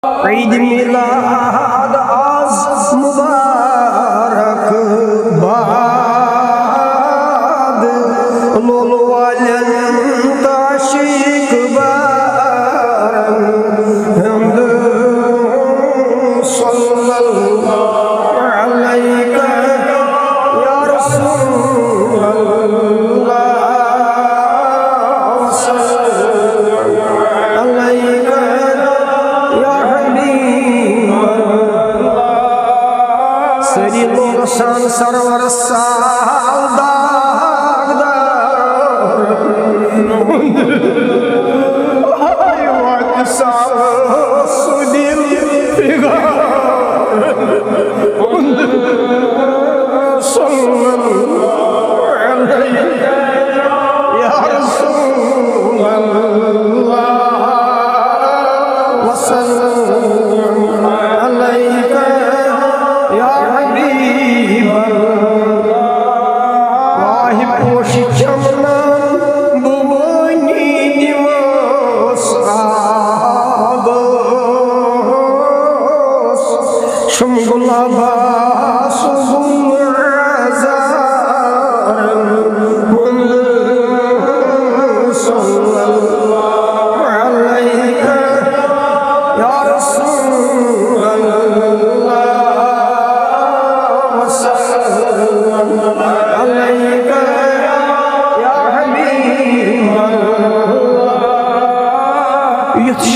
ईद मिलाद आज मुबारक बाद लोल वालन ताशिक बारन हमद सल्लल्लाहु अलैका या रसूलल्लाह अलैका या सरी लोग शान सरवर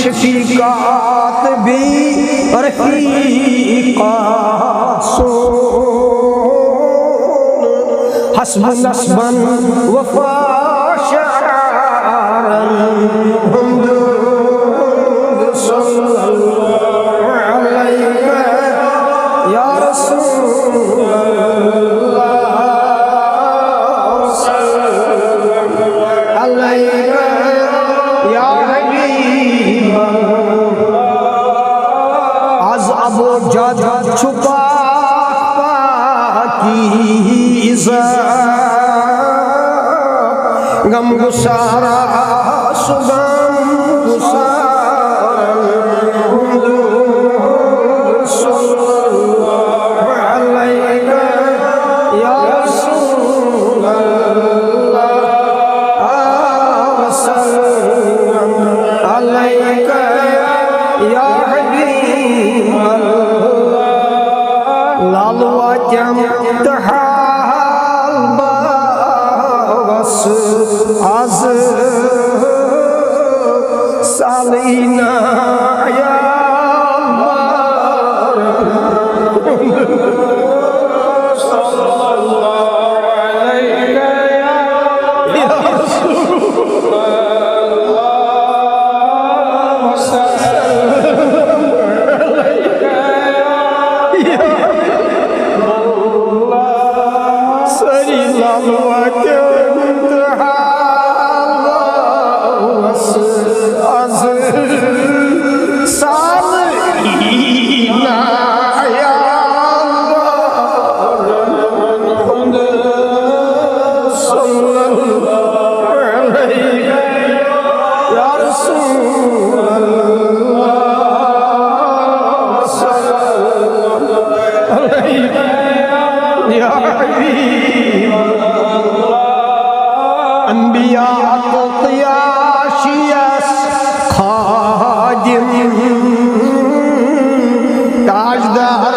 शफीकात भी रफीका सोन हस्बन नस्बन वफा शारन हमद सल्लल्लाहु अलैका या रसूलल्लाह सल्लल्लाहु अलैका या अबो जद छुपा पाकीज़ा गम गुसारा सुगम गुसारा सल्लल्लाहु अलैका या रसूलल्लाह सल्लल्लाहु अलैका या लालवाजम तहाल बावस आज सालीना या सल्लल्लाहु अलैका या अंबिया तयाशियस खादिम ताजदार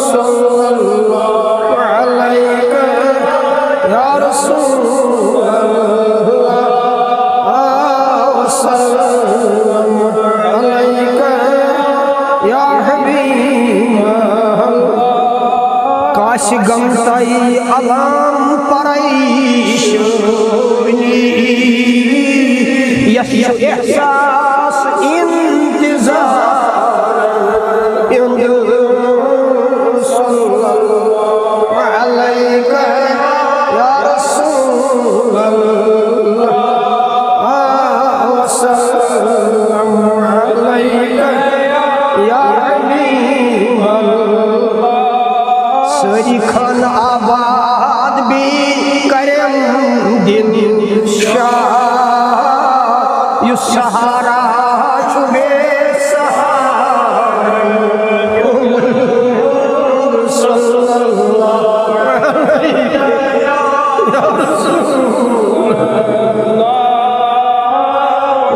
सल्लल्लाहु अलैका या रसूलल्लाह सल्लल्लाहु अलैका या हबीब काश गमताई अलाम परेशानी यश एहसास इंतजार सल्लल्लाहु अलैका या रसूलल्लाह सल्लल्लाहु अलैका या हबीब सरी खान आबाद भी करम दिन शाह यु सहारा शुभे सहारा सल्लल्लाहु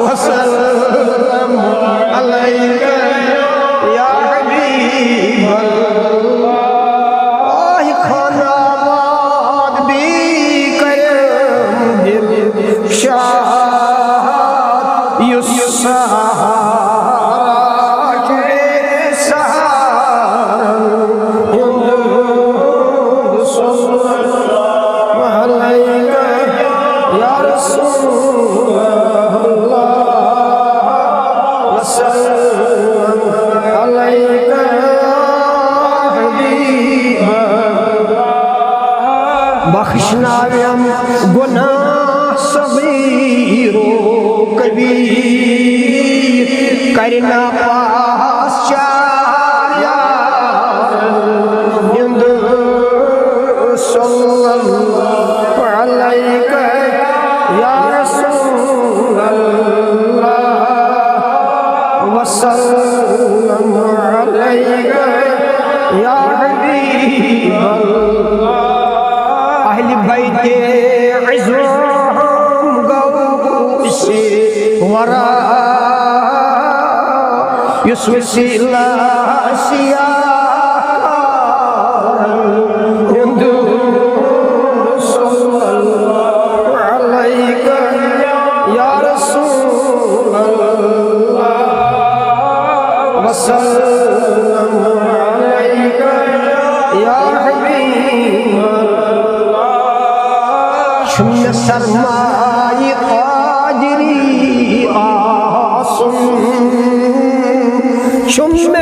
वसल्लम अलैका या हबीबल्लाह। आहि खानाबाद भी करम शाह यु सहारा के सहारा सल्लल्लाहु अलैका या रसूलल्लाह वसल्लम अलैका हबीबल्लाह। बख्शनाव्यम गुनाह सगीरो कबीर करना पाशाया हिंदू सल्लल्लाहु अलैका या रसूलल्लाह वसल्लम अलैका या हबीबल्लाह। अहल बैते इज़्ज़म गौ से वरा युसुसिला सिया हिंदू सल्लल्लाहु अलैका या रसूलल्लाह वसल्लम अलैका या हबीबल्लाह। शुम्म सरमाई कादरी आसुम शुम्म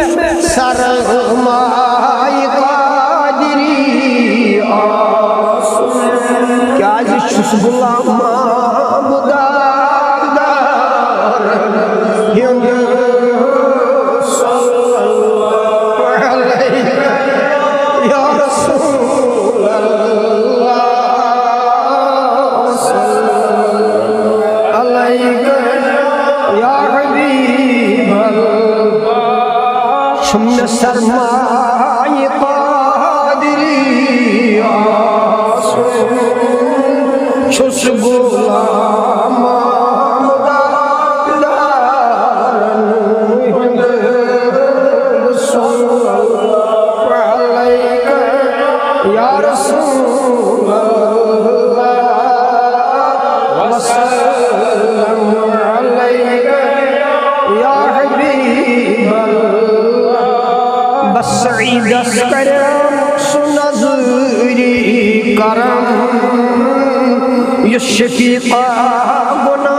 सरमाई कादरी आसुम क्या जिस गुलाम बुदादार हिंदू सल्लल्लाहु अलैका या रसूलल्लाह अलैका या हबीबल्लाह। शुम्म सरमाए कादरी आसुम छुस गुलाम सल्लल्लाहु अलैका या रसूलल्लाह वसल्लम अलैका या हबीबल्लाह। बसईद करम सुनज़री करम ये शफीक़ा गुना